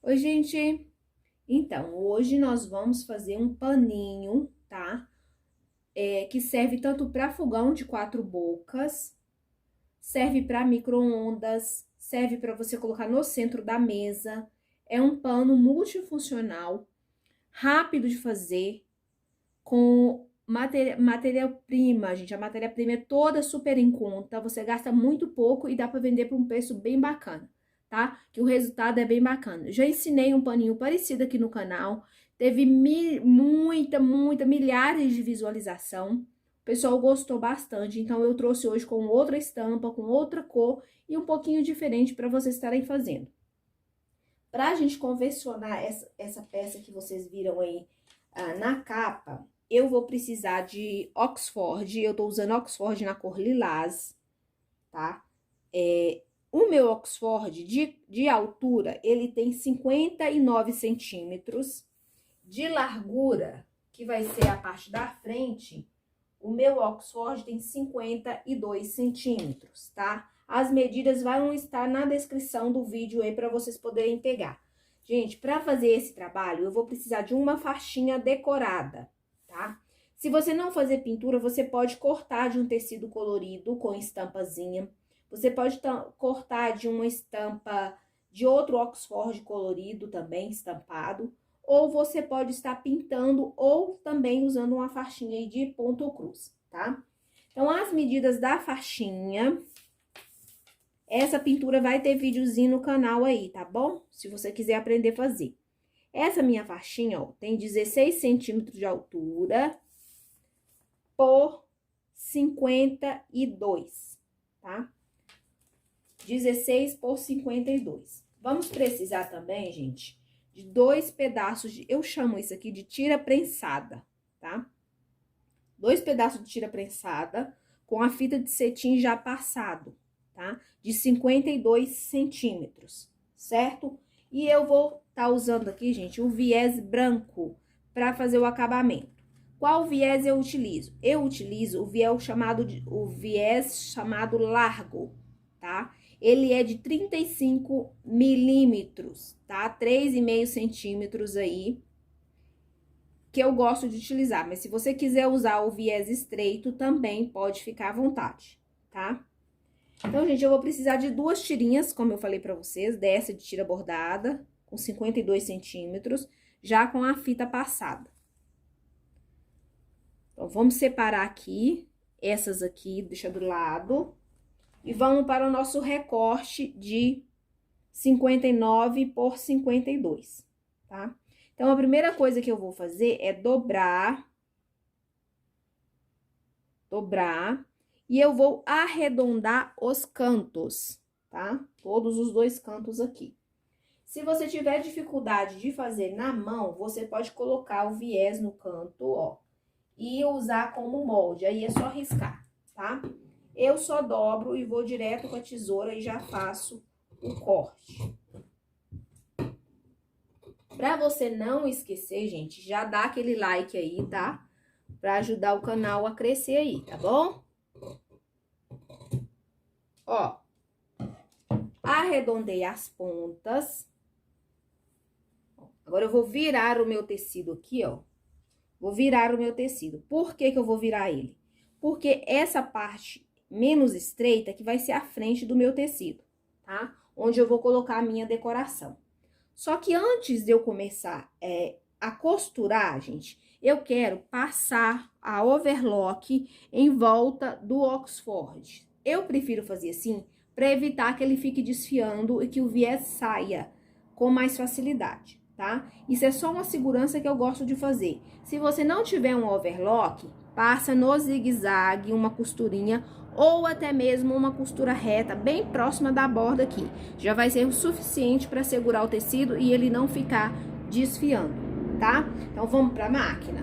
Oi, gente! Então, hoje nós vamos fazer um paninho, tá? Que serve tanto para fogão de 4 bocas, serve para micro-ondas, serve para você colocar no centro da mesa. É um pano multifuncional, rápido de fazer, com matéria-prima, gente. A matéria-prima é toda super em conta, você gasta muito pouco e dá para vender por um preço bem bacana, tá? Que o resultado é bem bacana. Já ensinei um paninho parecido aqui no canal, teve milhares de visualização. O pessoal gostou bastante, então eu trouxe hoje com outra estampa, com outra cor e um pouquinho diferente para vocês estarem fazendo. Para a gente confeccionar essa peça que vocês viram aí na capa, eu vou precisar de Oxford. Eu tô usando Oxford na cor lilás, tá? O meu Oxford de altura, ele tem 59 centímetros. De largura, que vai ser a parte da frente, o meu Oxford tem 52 centímetros, tá? As medidas vão estar na descrição do vídeo aí para vocês poderem pegar. Gente, para fazer esse trabalho, eu vou precisar de uma faixinha decorada, tá? Se você não fazer pintura, você pode cortar de um tecido colorido com estampazinha. Você pode cortar de uma estampa de outro Oxford colorido também, estampado. Ou você pode estar pintando ou também usando uma faixinha aí de ponto cruz, tá? Então, as medidas da faixinha, essa pintura vai ter videozinho no canal aí, tá bom? Se você quiser aprender a fazer. Essa minha faixinha, ó, tem 16 centímetros de altura por 52, tá? 16 por 52. Vamos precisar também, gente, de 2 pedaços de... Eu chamo isso aqui de tira prensada, tá? 2 pedaços de tira prensada com a fita de cetim já passado, tá? De 52 centímetros, certo? E eu vou estar usando aqui, gente, o viés branco para fazer o acabamento. Qual viés eu utilizo? Eu utilizo o viés chamado largo, tá? Ele é de 35 milímetros, tá? 3,5 centímetros aí, que eu gosto de utilizar. Mas se você quiser usar o viés estreito, também pode ficar à vontade, tá? Então, gente, eu vou precisar de 2 tirinhas, como eu falei pra vocês, dessa de tira bordada, com 52 centímetros, já com a fita passada. Então, vamos separar aqui, essas aqui, deixa do lado. E vamos para o nosso recorte de 59 por 52, tá? Então, a primeira coisa que eu vou fazer é dobrar, e eu vou arredondar os cantos, tá? Todos os 2 cantos aqui. Se você tiver dificuldade de fazer na mão, você pode colocar o viés no canto, ó, e usar como molde, aí é só riscar, tá? Eu só dobro e vou direto com a tesoura e já faço o corte. Pra você não esquecer, gente, já dá aquele like aí, tá? Pra ajudar o canal a crescer aí, tá bom? Ó, arredondei as pontas. Agora, eu vou virar o meu tecido aqui, ó. Vou virar o meu tecido. Por que que eu vou virar ele? Porque essa parte menos estreita que vai ser a frente do meu tecido, tá? Onde eu vou colocar a minha decoração. Só que antes de eu começar a costurar, gente, eu quero passar a overlock em volta do Oxford. Eu prefiro fazer assim para evitar que ele fique desfiando e que o viés saia com mais facilidade, tá? Isso é só uma segurança que eu gosto de fazer. Se você não tiver um overlock, passa no zigue-zague uma costurinha ou até mesmo uma costura reta bem próxima da borda aqui. Já vai ser o suficiente para segurar o tecido e ele não ficar desfiando, tá? Então, vamos para a máquina.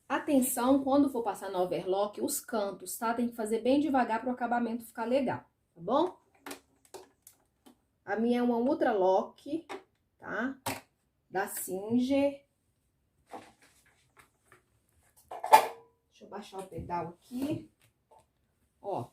Atenção, quando for passar no overlock, os cantos, tá? Tem que fazer bem devagar para o acabamento ficar legal, tá bom? A minha é uma Ultra Lock, tá? Da Singer. Deixa eu baixar o pedal aqui. Ó.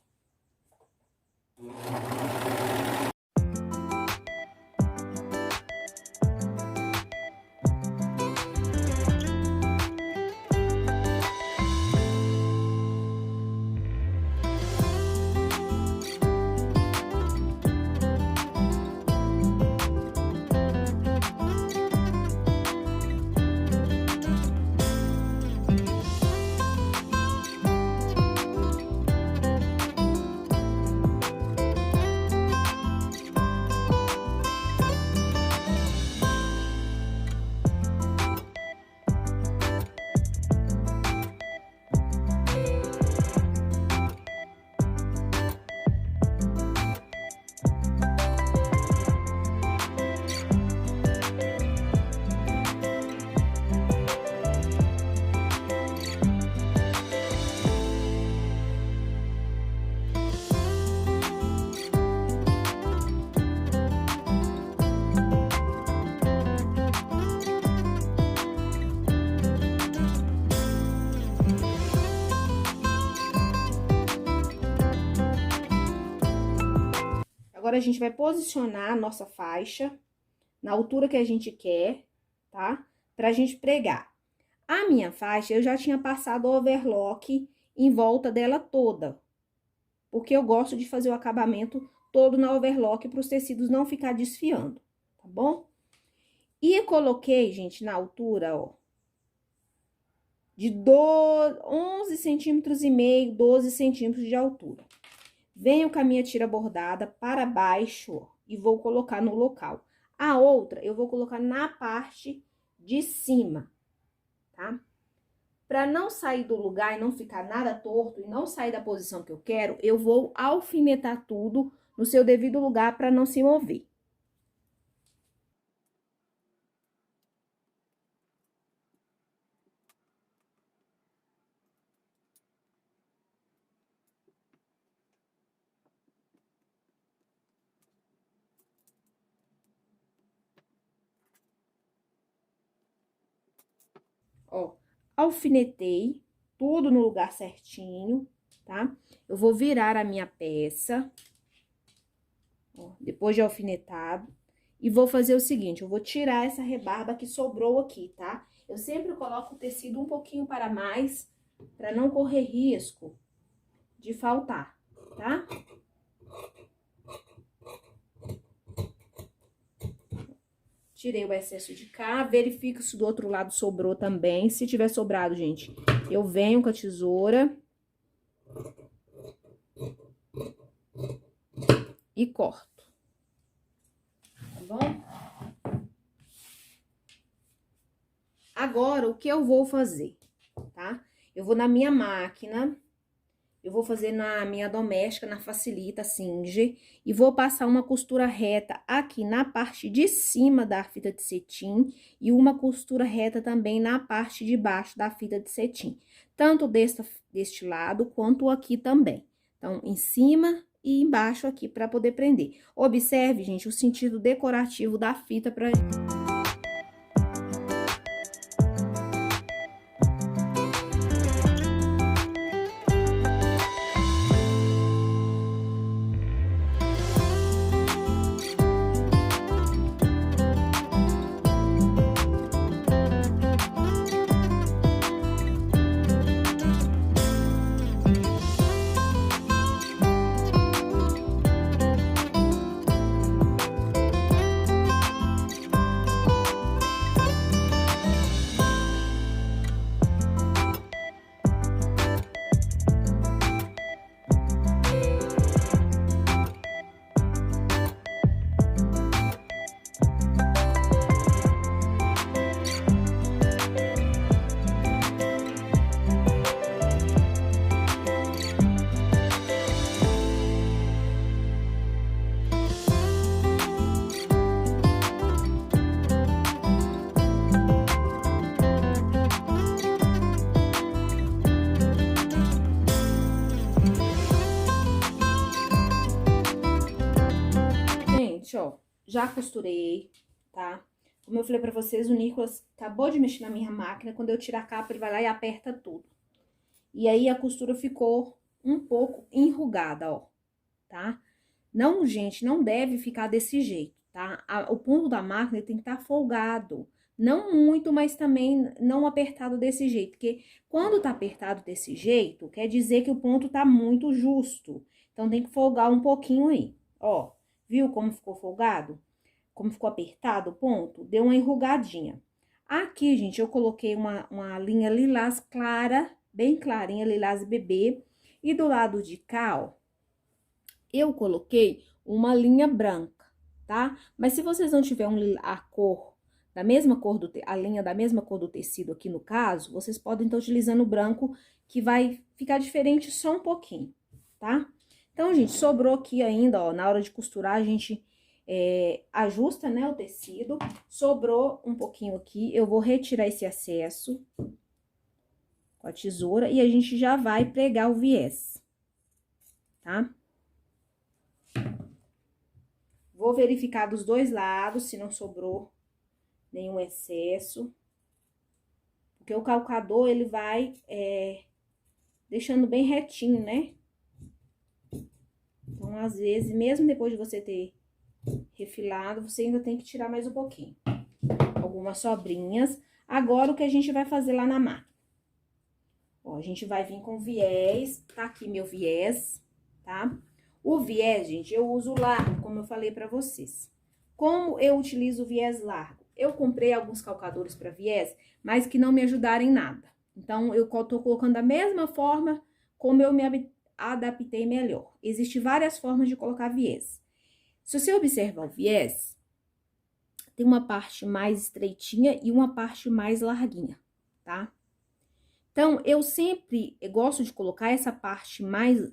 agora a gente vai posicionar a nossa faixa na altura que a gente quer, tá? Pra gente pregar. A minha faixa, eu já tinha passado o overlock em volta dela toda, porque eu gosto de fazer o acabamento todo na overlock para os tecidos não ficar desfiando, tá bom? E coloquei, gente, na altura, ó, de 11 centímetros e meio, 12 centímetros de altura. Venho com a minha tira bordada para baixo, ó, e vou colocar no local. A outra, eu vou colocar na parte de cima, tá? Para não sair do lugar e não ficar nada torto e não sair da posição que eu quero, eu vou alfinetar tudo no seu devido lugar para não se mover. Ó, alfinetei tudo no lugar certinho, tá? Eu vou virar a minha peça, ó, depois de alfinetado, e vou fazer o seguinte, eu vou tirar essa rebarba que sobrou aqui, tá? Eu sempre coloco o tecido um pouquinho para mais, para não correr risco de faltar, tá? Tirei o excesso de cá, verifico se do outro lado sobrou também. Se tiver sobrado, gente, eu venho com a tesoura e corto, tá bom? Agora, o que eu vou fazer, tá? Eu vou na minha máquina, eu vou fazer na minha doméstica, na Facilita Singer, e vou passar uma costura reta aqui na parte de cima da fita de cetim e uma costura reta também na parte de baixo da fita de cetim, tanto deste lado quanto aqui também. Então, em cima e embaixo aqui para poder prender. Observe, gente, o sentido decorativo da fita para ó, já costurei, tá? Como eu falei pra vocês, o Nicolas acabou de mexer na minha máquina, quando eu tirar a capa, ele vai lá e aperta tudo. E aí, a costura ficou um pouco enrugada, ó, tá? Não, gente, não deve ficar desse jeito, tá? O ponto da máquina tem que estar folgado. Não muito, mas também não apertado desse jeito, porque quando tá apertado desse jeito, quer dizer que o ponto tá muito justo. Então, tem que folgar um pouquinho aí, ó. Viu como ficou folgado? Como ficou apertado o ponto? Deu uma enrugadinha. Aqui, gente, eu coloquei uma linha lilás clara, bem clarinha, lilás bebê. E do lado de cá, ó, eu coloquei uma linha branca, tá? Mas se vocês não tiverem a cor da mesma cor a linha da mesma cor do tecido aqui no caso, vocês podem estar utilizando o branco, que vai ficar diferente só um pouquinho, tá? Então, gente, sobrou aqui ainda, ó, na hora de costurar, a gente ajusta, né, o tecido. Sobrou um pouquinho aqui, eu vou retirar esse excesso com a tesoura e a gente já vai pregar o viés, tá? Vou verificar dos dois lados, se não sobrou nenhum excesso. Porque o calcador, ele vai deixando bem retinho, né? Então, às vezes, mesmo depois de você ter refilado, você ainda tem que tirar mais um pouquinho. Algumas sobrinhas. Agora, o que a gente vai fazer lá na máquina? Ó, a gente vai vir com viés, tá aqui meu viés, tá? O viés, gente, eu uso largo, como eu falei pra vocês. Como eu utilizo o viés largo? Eu comprei alguns calcadores para viés, mas que não me ajudaram em nada. Então, eu tô colocando da mesma forma como eu me adaptei melhor. Existem várias formas de colocar viés. Se você observar o viés, tem uma parte mais estreitinha e uma parte mais larguinha, tá? Então, eu sempre gosto de colocar essa parte mais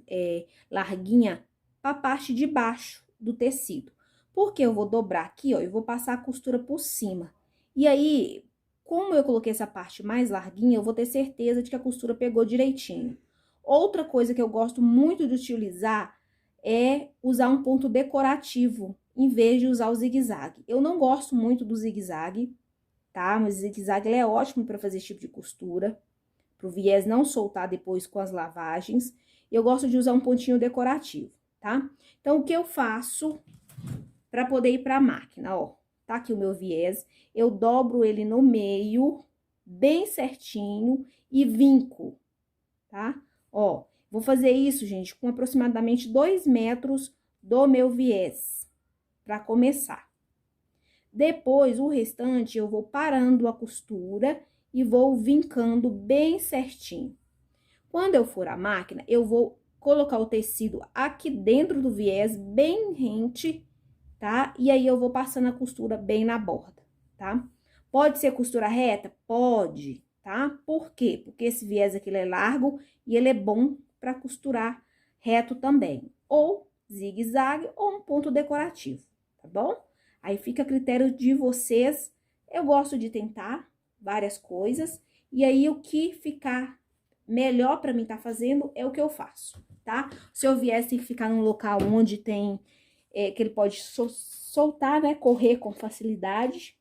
larguinha para a parte de baixo do tecido. Porque eu vou dobrar aqui, ó, e vou passar a costura por cima. E aí, como eu coloquei essa parte mais larguinha, eu vou ter certeza de que a costura pegou direitinho. Outra coisa que eu gosto muito de utilizar é usar um ponto decorativo, em vez de usar o zigue-zague. Eu não gosto muito do zigue-zague, tá? Mas o zigue-zague é ótimo para fazer esse tipo de costura, para o viés não soltar depois com as lavagens. Eu gosto de usar um pontinho decorativo, tá? Então, o que eu faço para poder ir para a máquina, ó? Tá aqui o meu viés, eu dobro ele no meio, bem certinho, e vinco, tá? Ó, vou fazer isso, gente, com aproximadamente 2 metros do meu viés, para começar. Depois, o restante, eu vou parando a costura e vou vincando bem certinho. Quando eu for à máquina, eu vou colocar o tecido aqui dentro do viés, bem rente, tá? E aí, eu vou passando a costura bem na borda, tá? Pode ser costura reta? Pode, tá? Por quê? Porque esse viés aqui, ele é largo e ele é bom para costurar reto também. Ou zigue-zague ou um ponto decorativo, tá bom? Aí, fica a critério de vocês. Eu gosto de tentar várias coisas. E aí, o que ficar melhor para mim tá fazendo é o que eu faço, tá? O seu viés tem que ficar num local onde tem... que ele pode soltar, né? Correr com facilidade.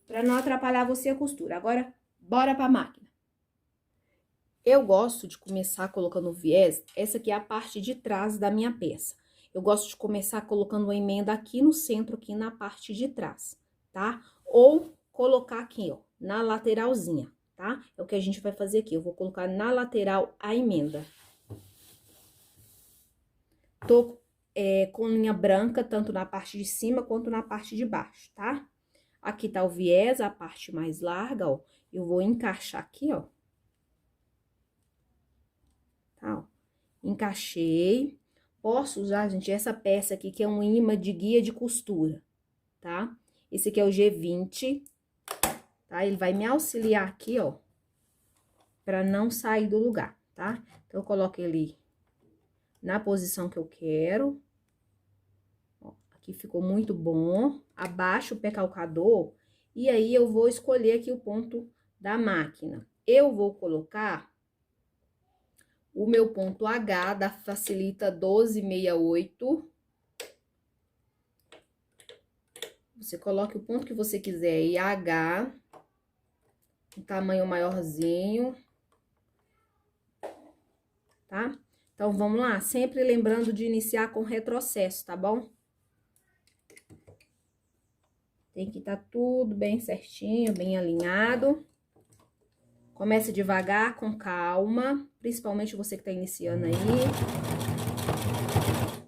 Pra não atrapalhar você a costura. Agora, bora pra máquina. Eu gosto de começar colocando o viés. Essa aqui é a parte de trás da minha peça. Eu gosto de começar colocando uma emenda aqui no centro, aqui na parte de trás, tá? Ou colocar aqui, ó, na lateralzinha, tá? É o que a gente vai fazer aqui. Eu vou colocar na lateral a emenda. Tô com linha branca, tanto na parte de cima quanto na parte de baixo, tá? Aqui tá o viés, a parte mais larga, ó. Eu vou encaixar aqui, ó. Tá, ó. Encaixei. Posso usar, gente, essa peça aqui, que é um imã de guia de costura, tá? Esse aqui é o G20, tá? Ele vai me auxiliar aqui, ó, pra não sair do lugar, tá? Então, eu coloco ele na posição que eu quero. Ó, aqui ficou muito bom. Abaixo o pé calcador. E aí, eu vou escolher aqui o ponto da máquina. Eu vou colocar o meu ponto H da Facilita 1268. Você coloque o ponto que você quiser aí, H, um tamanho maiorzinho, tá? Então, vamos lá, sempre lembrando de iniciar com retrocesso, tá bom? Tem que estar tudo bem certinho, bem alinhado. Comece devagar, com calma, principalmente você que tá iniciando aí.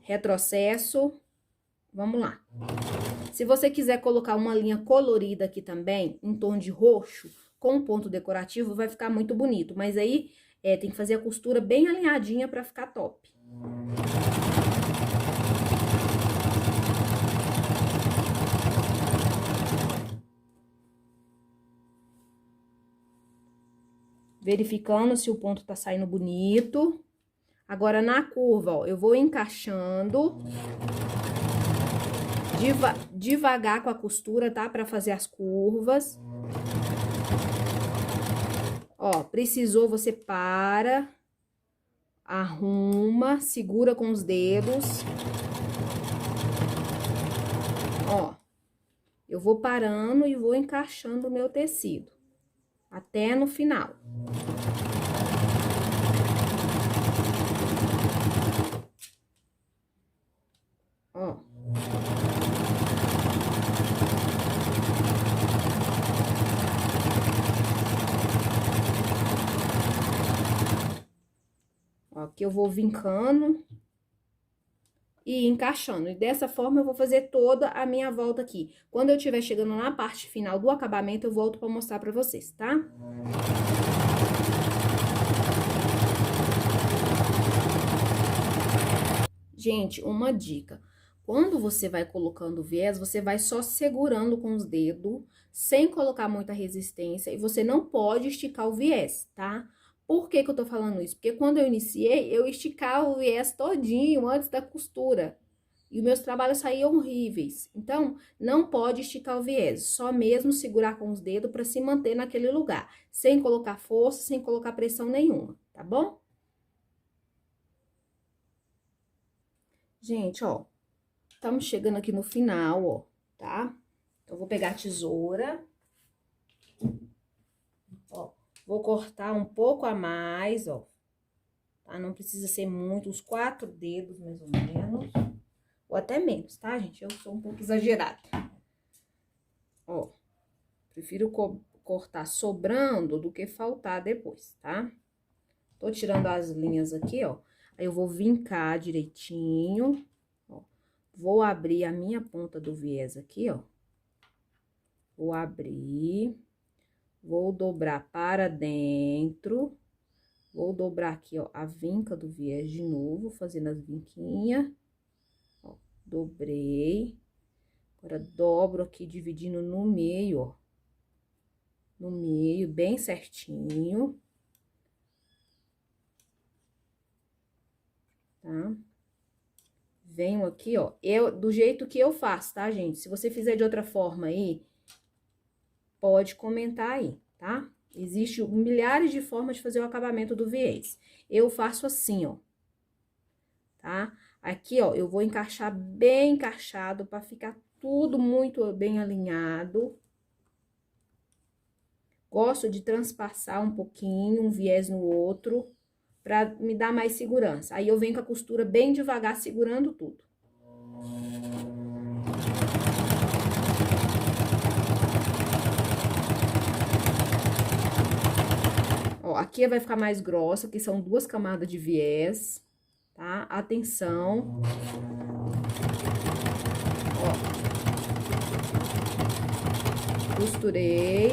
Retrocesso. Vamos lá. Se você quiser colocar uma linha colorida aqui também, em tom de roxo, com um ponto decorativo, vai ficar muito bonito. Mas aí, tem que fazer a costura bem alinhadinha pra ficar top. Verificando se o ponto tá saindo bonito. Agora, na curva, ó, eu vou encaixando devagar com a costura, tá? Pra fazer as curvas. Ó, precisou, você para, arruma, segura com os dedos. Ó, eu vou parando e vou encaixando o meu tecido até no final. que eu vou vincando e encaixando. E dessa forma eu vou fazer toda a minha volta aqui. Quando eu estiver chegando na parte final do acabamento, eu volto pra mostrar pra vocês, tá? Gente, uma dica. Quando você vai colocando o viés, você vai só segurando com os dedos, sem colocar muita resistência, e você não pode esticar o viés, tá? Por que que eu tô falando isso? Porque quando eu iniciei, eu esticava o viés todinho antes da costura. E os meus trabalhos saíam horríveis. Então, não pode esticar o viés, só mesmo segurar com os dedos para se manter naquele lugar, sem colocar força, sem colocar pressão nenhuma, tá bom? Gente, ó, estamos chegando aqui no final, ó, tá? Então, eu vou pegar a tesoura, ó, vou cortar um pouco a mais, ó, tá? Não precisa ser muito, uns 4 dedos, mais ou menos, ou até menos, tá, gente? Eu sou um pouco exagerada. Ó, prefiro cortar sobrando do que faltar depois, tá? Tô tirando as linhas aqui, ó, aí eu vou vincar direitinho, ó, vou abrir a minha ponta do viés aqui, ó. Vou abrir, vou dobrar para dentro, vou dobrar aqui, ó, a vinca do viés de novo, fazendo as vinquinhas, ó, dobrei. Agora, dobro aqui, dividindo no meio, ó, no meio, bem certinho, tá? Venho aqui, ó, do jeito que eu faço, tá, gente? Se você fizer de outra forma aí, pode comentar aí, tá? Existem milhares de formas de fazer o acabamento do viés. Eu faço assim, ó, tá? Aqui, ó, eu vou encaixar bem encaixado para ficar tudo muito bem alinhado. Gosto de transpassar um pouquinho, um viés no outro, para me dar mais segurança. Aí, eu venho com a costura bem devagar, segurando tudo. Ó, aqui vai ficar mais grossa, que são 2 camadas de viés, tá? Atenção. Ó. Costurei.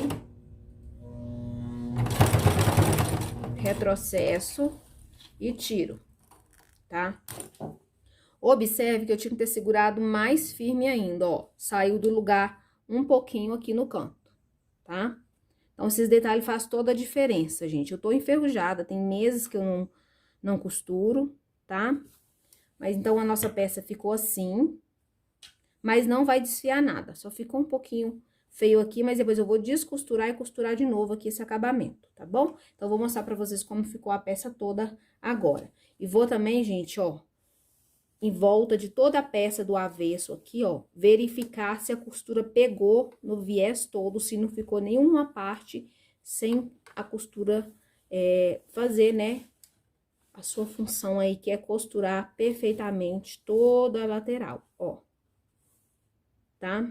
Retrocesso e tiro, tá? Observe que eu tinha que ter segurado mais firme ainda, ó. Saiu do lugar um pouquinho aqui no canto, tá? Então, esses detalhes fazem toda a diferença, gente. Eu tô enferrujada, tem meses que eu não costuro, tá? Mas, então, a nossa peça ficou assim, mas não vai desfiar nada. Só ficou um pouquinho feio aqui, mas depois eu vou descosturar e costurar de novo aqui esse acabamento, tá bom? Então, eu vou mostrar pra vocês como ficou a peça toda agora. E vou também, gente, ó, em volta de toda a peça do avesso aqui, ó, verificar se a costura pegou no viés todo, se não ficou nenhuma parte sem a costura fazer, né, a sua função aí, que é costurar perfeitamente toda a lateral, ó, tá?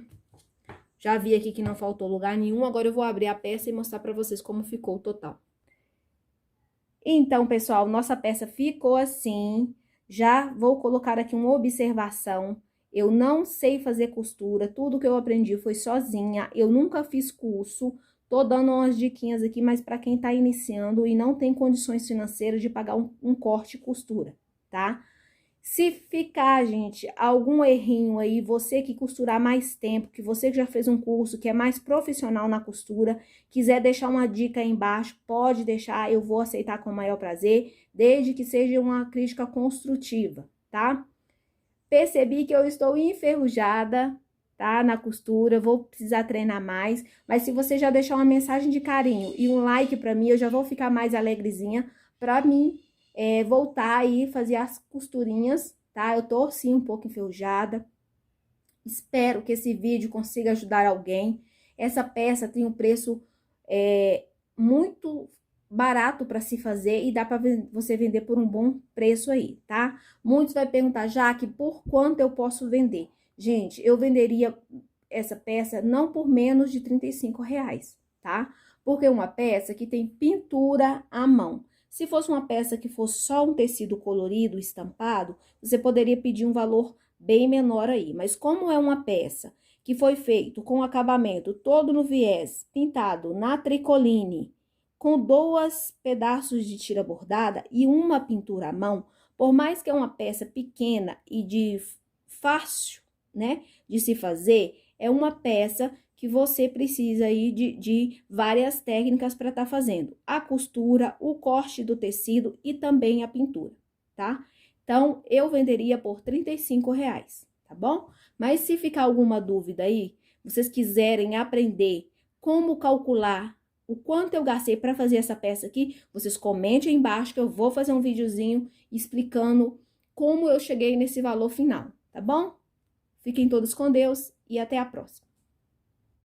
Já vi aqui que não faltou lugar nenhum, agora eu vou abrir a peça e mostrar pra vocês como ficou o total. Então, pessoal, nossa peça ficou assim. Já vou colocar aqui uma observação. Eu não sei fazer costura, tudo que eu aprendi foi sozinha. Eu nunca fiz curso. Tô dando umas diquinhas aqui, mas para quem tá iniciando e não tem condições financeiras de pagar um corte e costura, tá? Se ficar, gente, algum errinho aí, você que costurar mais tempo, que você que já fez um curso, que é mais profissional na costura, quiser deixar uma dica aí embaixo, pode deixar, eu vou aceitar com o maior prazer, desde que seja uma crítica construtiva, tá? Percebi que eu estou enferrujada, tá, na costura, vou precisar treinar mais, mas se você já deixar uma mensagem de carinho e um like pra mim, eu já vou ficar mais alegrezinha pra mim voltar aí, fazer as costurinhas, tá? Eu tô, sim, um pouco enferrujada. Espero que esse vídeo consiga ajudar alguém. Essa peça tem um preço muito barato para se fazer e dá para você vender por um bom preço aí, tá? Muitos vai perguntar, Jaque, por quanto eu posso vender? Gente, eu venderia essa peça não por menos de R$ 35, tá? Porque é uma peça que tem pintura à mão. Se fosse uma peça que fosse só um tecido colorido, estampado, você poderia pedir um valor bem menor aí. Mas como é uma peça que foi feito com o acabamento todo no viés, pintado na tricoline, com 2 pedaços de tira bordada e uma pintura à mão, por mais que é uma peça pequena e de fácil, né, de se fazer, é uma peça que você precisa aí de várias técnicas para estar fazendo. A costura, o corte do tecido e também a pintura, tá? Então, eu venderia por R$ 35, tá bom? Mas se ficar alguma dúvida aí, vocês quiserem aprender como calcular o quanto eu gastei para fazer essa peça aqui, vocês comentem aí embaixo que eu vou fazer um videozinho explicando como eu cheguei nesse valor final, tá bom? Fiquem todos com Deus e até a próxima.